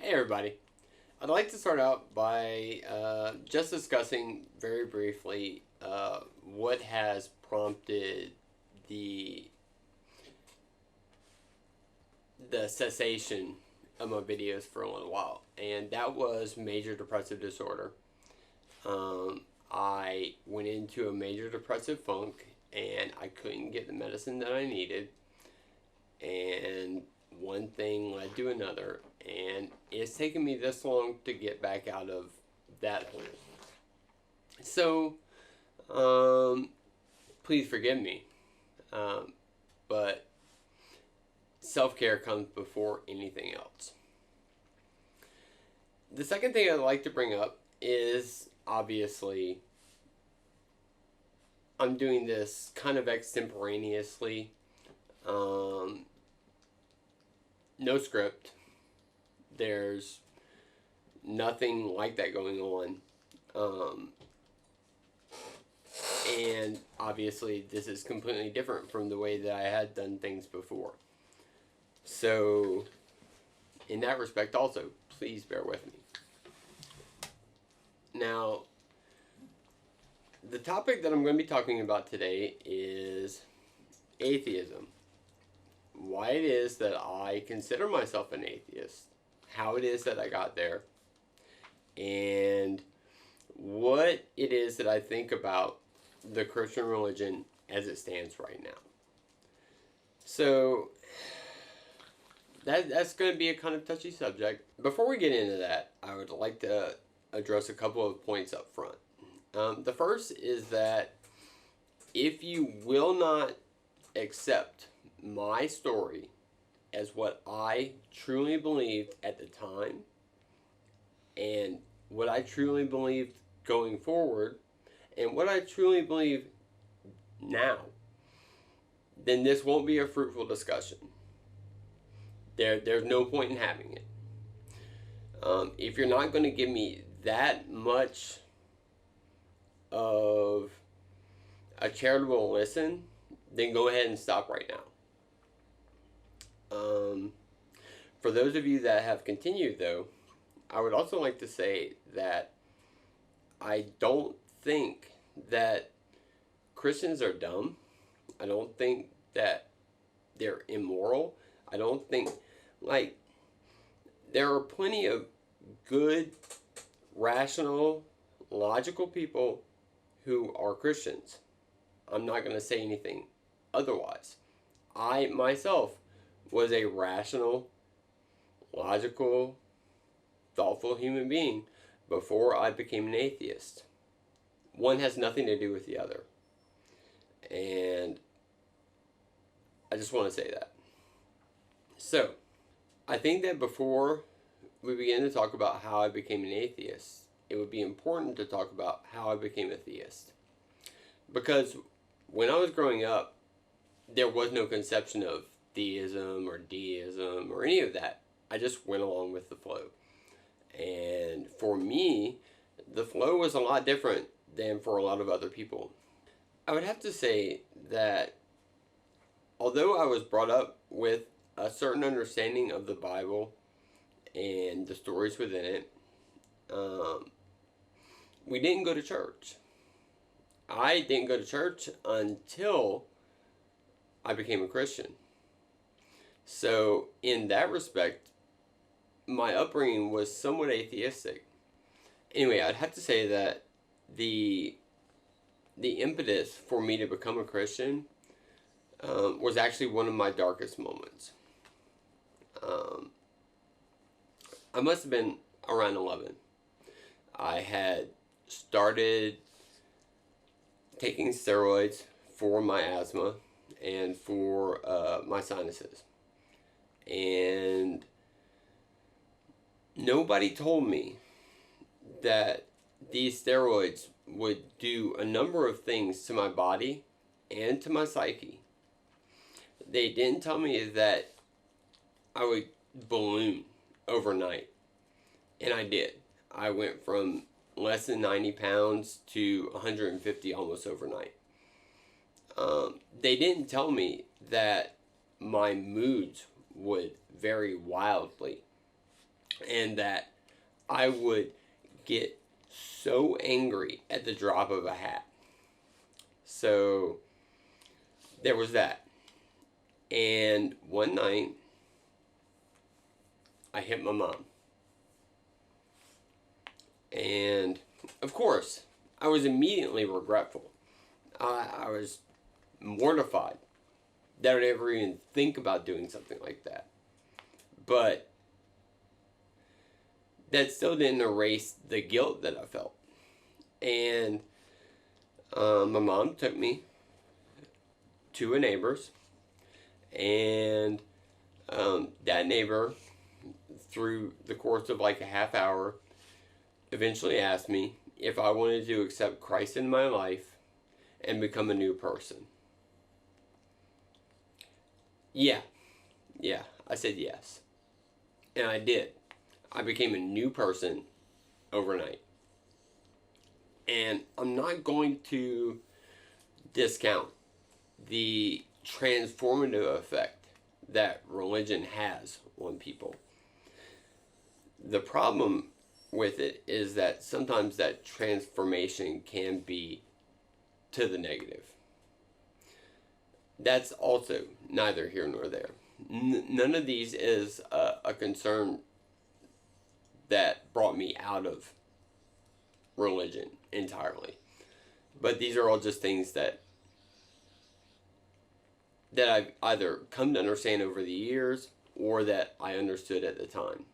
Hey everybody. I'd like to start out by just discussing very briefly what has prompted the the cessation of my videos for a little while, and that was major depressive disorder. I went into a major depressive funk, and I couldn't get the medicine that I needed, and one thing led to another, and it's taken me this long to get back out of that hole. So, please forgive me, but self-care comes before anything else. The second thing I'd like to bring up is, obviously, I'm doing this kind of extemporaneously. No script. There's nothing like that going on. And obviously this is completely different from the way that I had done things before. So in that respect also, please bear with me. Now, the topic that I'm going to be talking about today is atheism. Why it is that I consider myself an atheist, how it is that I got there, and what it is that I think about the Christian religion as it stands right now. So that's going to be a kind of touchy subject. Before we get into that, I would like to address a couple of points up front. The first is that if you will not accept my story as what I truly believed at the time and what I truly believed going forward and what I truly believe now, then this won't be a fruitful discussion. There's no point in having it. If you're not going to give me that much of a charitable listen, then go ahead and stop right now. For those of you that have continued, though, I would also like to say that I don't think that Christians are dumb. I don't think that they're immoral. I don't think, there are plenty of good, rational, logical people who are Christians. I'm not going to say anything otherwise. I myself was a rational, logical, thoughtful human being before I became an atheist. One has nothing to do with the other. And I just want to say that. So, I think that before we begin to talk about how I became an atheist, it would be important to talk about how I became a theist. Because when I was growing up, there was no conception of theism or deism or any of that. I just went along with the flow. And for me, the flow was a lot different than for a lot of other people. I would have to say that although I was brought up with a certain understanding of the Bible and the stories within it, we didn't go to church. I didn't go to church until I became a Christian. So in that respect, my upbringing was somewhat atheistic. Anyway, I'd have to say that the impetus for me to become a Christian was actually one of my darkest moments. I must have been around 11. I had started taking steroids for my asthma and for my sinuses. And nobody told me that these steroids would do a number of things to my body and to my psyche. They didn't tell me that I would balloon overnight. And I did. I went from less than 90 pounds to 150 almost overnight. They didn't tell me that my moods would vary wildly and that I would get so angry at the drop of a hat. So there was that. And one night, I hit my mom. And of course, I was immediately regretful. I was mortified that I would ever even think about doing something like that. But that still didn't erase the guilt that I felt. And my mom took me to a neighbor's, and that neighbor, through the course of like a half hour, eventually asked me if I wanted to accept Christ in my life and become a new person. Yeah, I said yes. And I did. I became a new person overnight. And I'm not going to discount the transformative effect that religion has on people. The problem with it is that sometimes that transformation can be to the negative. That's also neither here nor there. None of these is a concern that brought me out of religion entirely. But these are all just things that I've either come to understand over the years or that I understood at the time.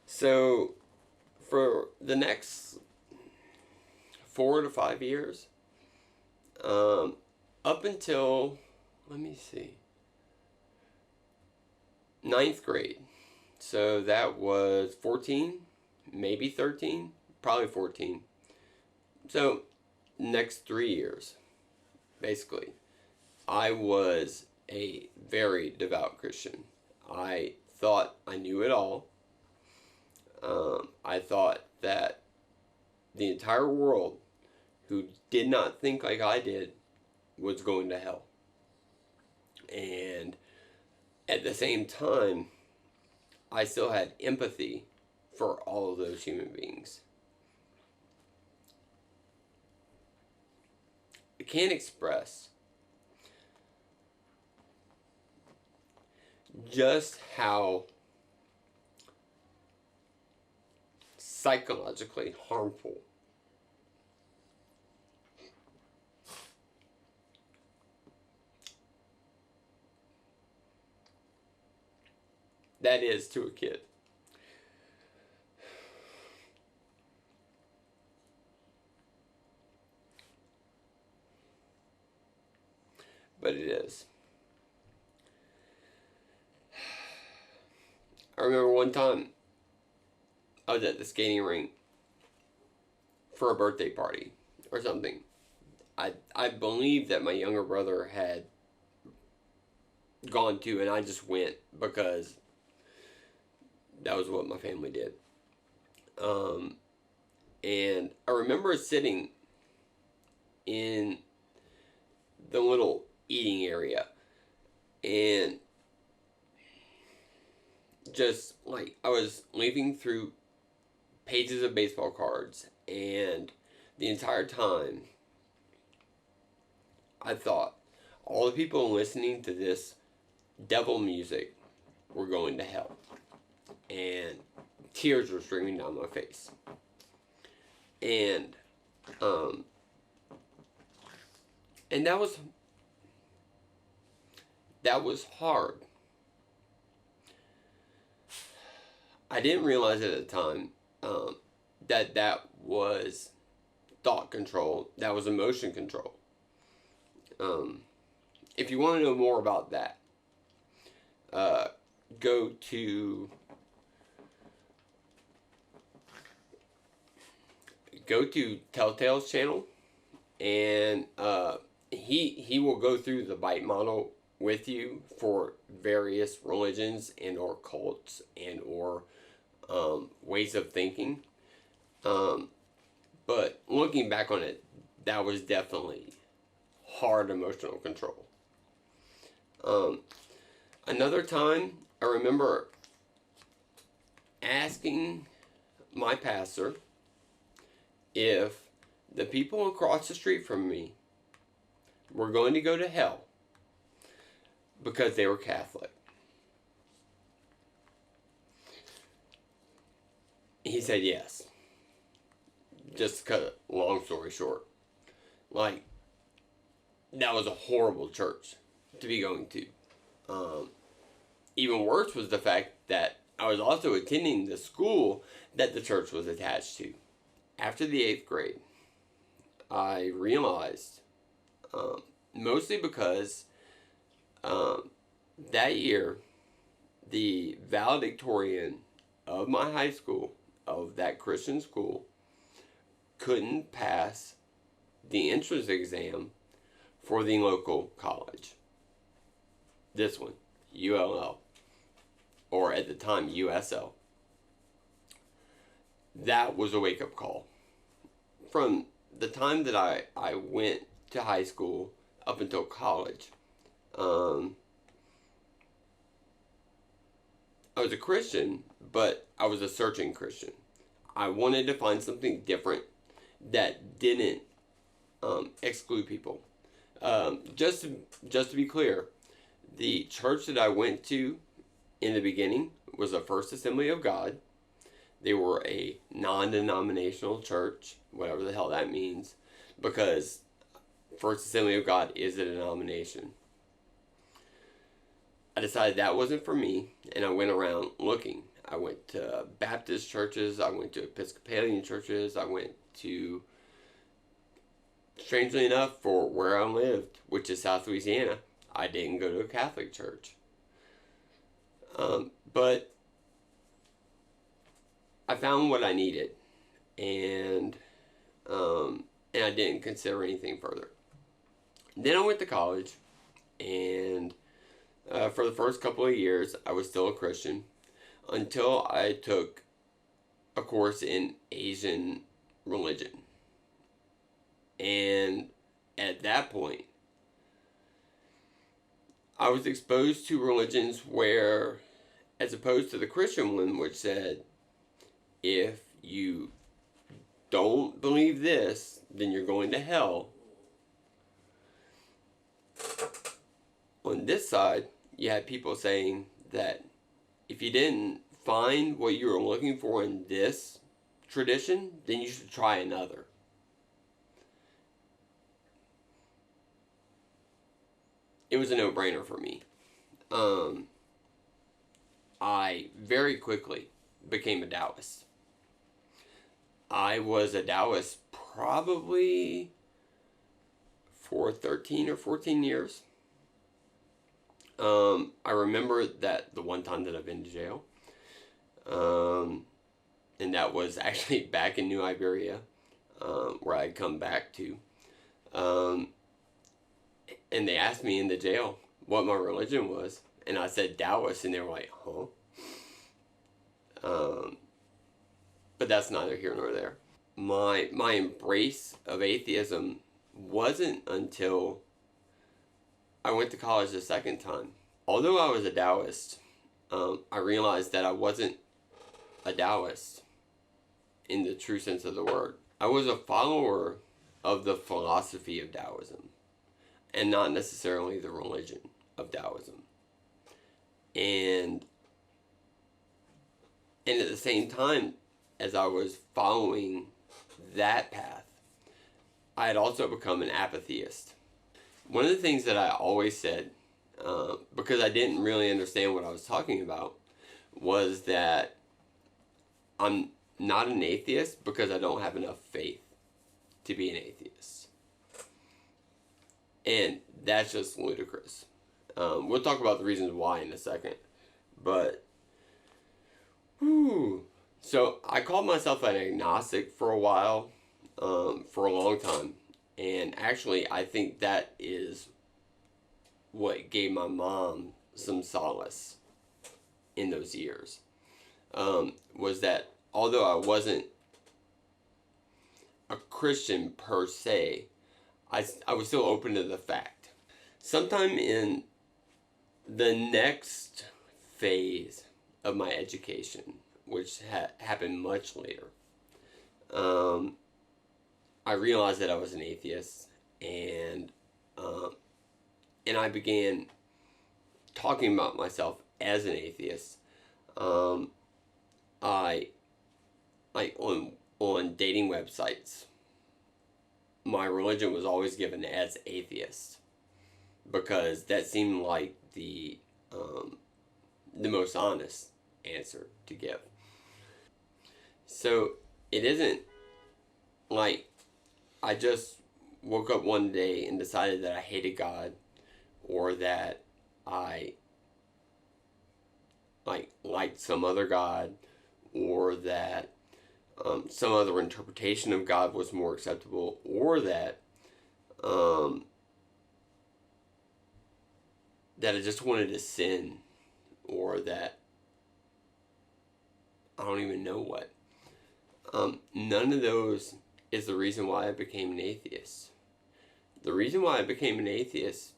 So for the next 4 to 5 years, up until, let me see, 9th grade. So that was 14, maybe 13, probably 14. So next 3 years, basically, I was a very devout Christian. I thought I knew it all. I thought that the entire world who did not think like I did was going to hell. And at the same time, I still had empathy for all of those human beings. I can't express just how psychologically harmful that is to a kid. But it is. I remember one time I was at the skating rink for a birthday party or something. I believe that my younger brother had gone to, and I just went because that was what my family did. And I remember sitting in the little eating area and just like I was leafing through pages of baseball cards, and the entire time I thought all the people listening to this devil music were going to hell, and tears were streaming down my face. And that was hard. I didn't realize at the time that was thought control, that was emotion control. If you want to know more about that, go to Telltale's channel, and he will go through the bite model with you for various religions and or cults and or ways of thinking. But looking back on it, that was definitely hard emotional control. Another time, I remember asking my pastor if the people across the street from me were going to go to hell because they were Catholic. He said yes. Just to cut a long story short. Like, that was a horrible church to be going to. Even worse was the fact that I was also attending the school that the church was attached to. After the 8th grade, I realized, mostly because that year, the valedictorian of my high school, of that Christian school, couldn't pass the entrance exam for the local college. This one, ULL, or at the time, USL. That was a wake-up call. From the time that I went to high school up until college, I was a Christian, but I was a searching Christian. I wanted to find something different that didn't exclude people. Just to be clear, the church that I went to in the beginning was the First Assembly of God. They were a non-denominational church, whatever the hell that means, because First Assembly of God is a denomination. I decided that wasn't for me, and I went around looking. I went to Baptist churches, I went to Episcopalian churches, I went to, strangely enough, for where I lived, which is South Louisiana, I didn't go to a Catholic church. But I found what I needed, and I didn't consider anything further. Then I went to college, and for the first couple of years, I was still a Christian until I took a course in Asian religion. And at that point, I was exposed to religions where, as opposed to the Christian one, which said, if you don't believe this, then you're going to hell. On this side, you had people saying that if you didn't find what you were looking for in this tradition, then you should try another. It was a no-brainer for me. I very quickly became a Taoist. I was a Taoist probably for 13 or 14 years. I remember that the one time that I've been to jail, and that was actually back in New Iberia, where I'd come back to, and they asked me in the jail what my religion was, and I said Taoist, and they were like, huh? But that's neither here nor there. My embrace of atheism wasn't until I went to college the second time. Although I was a Taoist, I realized that I wasn't a Taoist in the true sense of the word. I was a follower of the philosophy of Taoism, and not necessarily the religion of Taoism. And at the same time, as I was following that path, I had also become an apatheist. One of the things that I always said, because I didn't really understand what I was talking about, was that I'm not an atheist because I don't have enough faith to be an atheist. And that's just ludicrous. We'll talk about the reasons why in a second. But, so I called myself an agnostic for a while, for a long time. And actually, I think that is what gave my mom some solace in those years. Was that although I wasn't a Christian per se, I was still open to the fact. Sometime in the next phase of my education, which happened much later, I realized that I was an atheist, and I began talking about myself as an atheist. I like on dating websites. My religion was always given as atheist because that seemed like the most honest answer to give. So it isn't like I just woke up one day and decided that I hated God, or that I liked some other God, or that some other interpretation of God was more acceptable, or that that I just wanted to sin, or that I don't even know what. None of those is the reason why I became an atheist. The reason why I became an atheist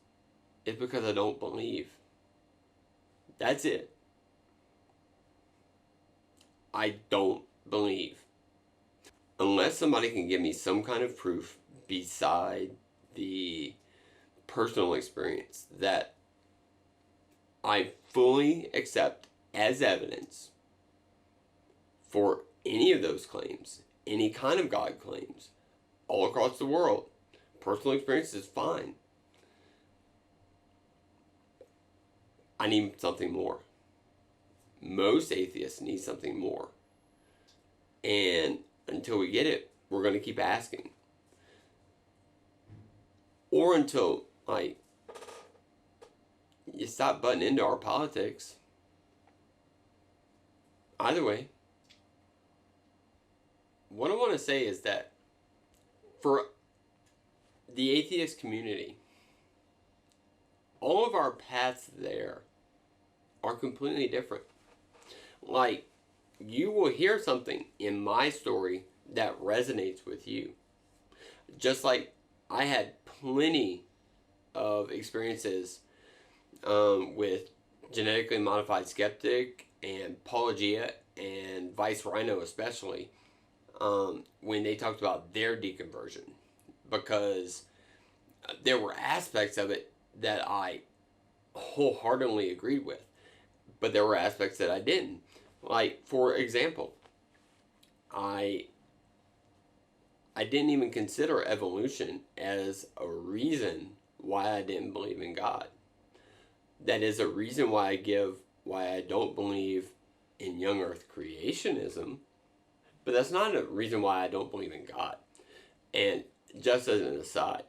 is because I don't believe. That's it. I don't believe. Unless somebody can give me some kind of proof beside the personal experience that I fully accept as evidence for any of those claims, any kind of God claims, all across the world, personal experience is fine. I need something more. Most atheists need something more. And until we get it, we're going to keep asking. Or until, you stop butting into our politics. Either way, what I want to say is that for the atheist community, all of our paths there are completely different. Like, you will hear something in my story that resonates with you. Just like I had plenty of experiences with genetically modified skeptic and Paulogia and Vice Rhino especially, when they talked about their deconversion, because there were aspects of it that I wholeheartedly agreed with, but there were aspects that I didn't. Like, for example, I didn't even consider evolution as a reason why I didn't believe in God. That is a reason why I don't believe in young earth creationism, but that's not a reason why I don't believe in God. And just as an aside,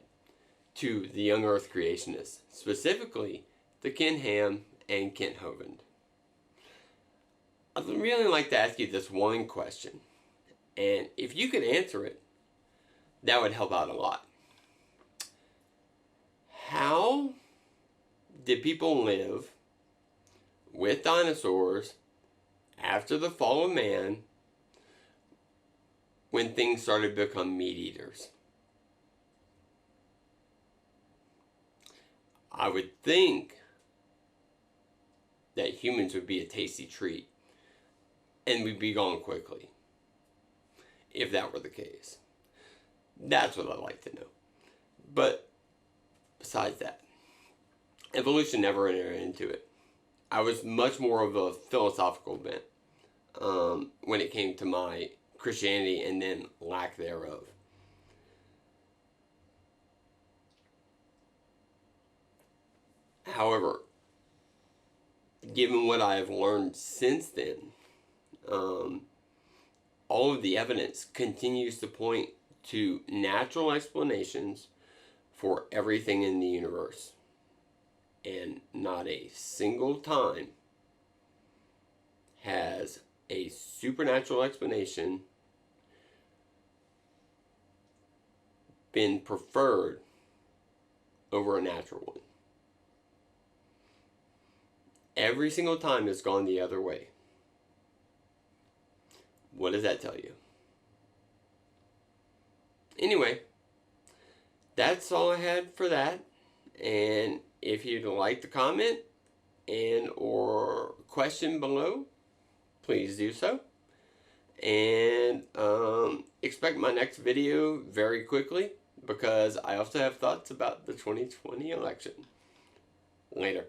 to the young earth creationists, specifically to Ken Ham and Kent Hovind, I'd really like to ask you this one question. And if you could answer it, that would help out a lot. How did people live with dinosaurs after the fall of man when things started to become meat eaters? I would think that humans would be a tasty treat and we'd be gone quickly if that were the case. That's what I'd like to know. But besides that, evolution never entered into it. I was much more of a philosophical bent when it came to my Christianity and then lack thereof. However, given what I have learned since then, all of the evidence continues to point to natural explanations for everything in the universe. And not a single time has a supernatural explanation been preferred over a natural one. Every single time it's gone the other way. What does that tell you? Anyway, that's all I had for that. And if you'd like to comment and or question below, please do so. And expect my next video very quickly, because I also have thoughts about the 2020 election. Later.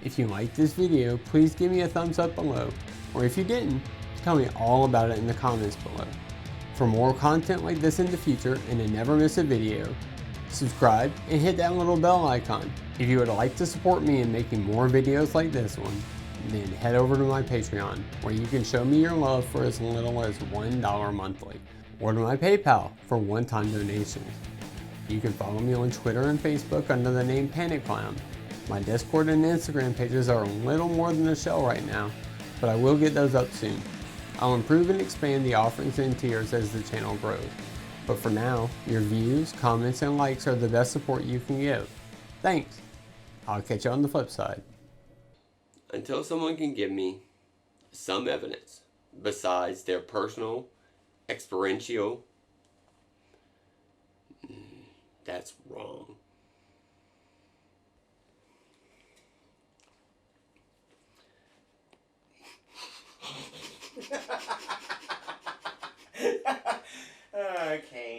If you liked this video, please give me a thumbs up below. Or if you didn't, tell me all about it in the comments below. For more content like this in the future and to never miss a video, subscribe and hit that little bell icon. If you would like to support me in making more videos like this one, then head over to my Patreon, where you can show me your love for as little as $1 monthly, or to my PayPal for one-time donations. You can follow me on Twitter and Facebook under the name PanicClown. My Discord and Instagram pages are a little more than a shell right now, but I will get those up soon. I'll improve and expand the offerings and tiers as the channel grows. But for now, your views, comments, and likes are the best support you can give. Thanks! I'll catch you on the flip side. Until someone can give me some evidence besides their personal, experiential, that's wrong. Okay.